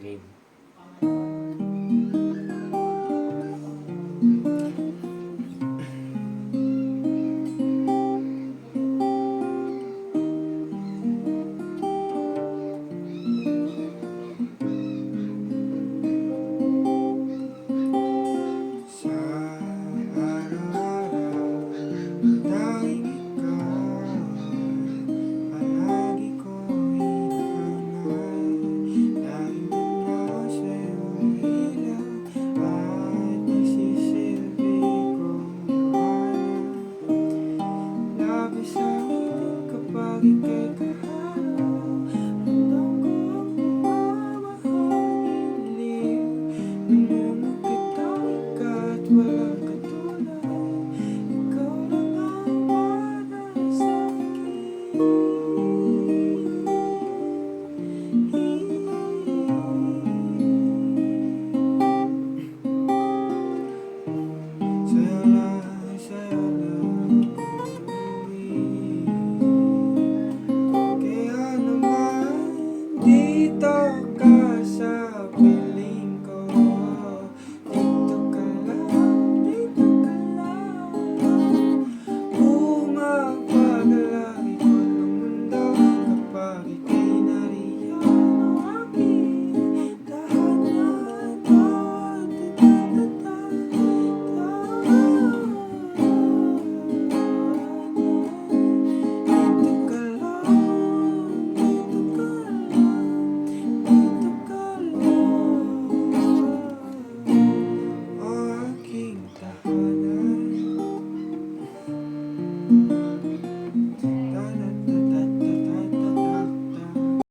Game. Sa araw-araw, tanging ikaw palagi ko hinahanap. Laging nasa iyong ilaw at nagsisilbi kong liwanag. Labis ang ngiti kapag ika'y kaharap. Ramdam ko ang pagmamahal liw. Minumukit ang ikat, walang katulad. Ikaw lang ang para sa'kin. Sa'yo lang uuwi. Kaya naman dito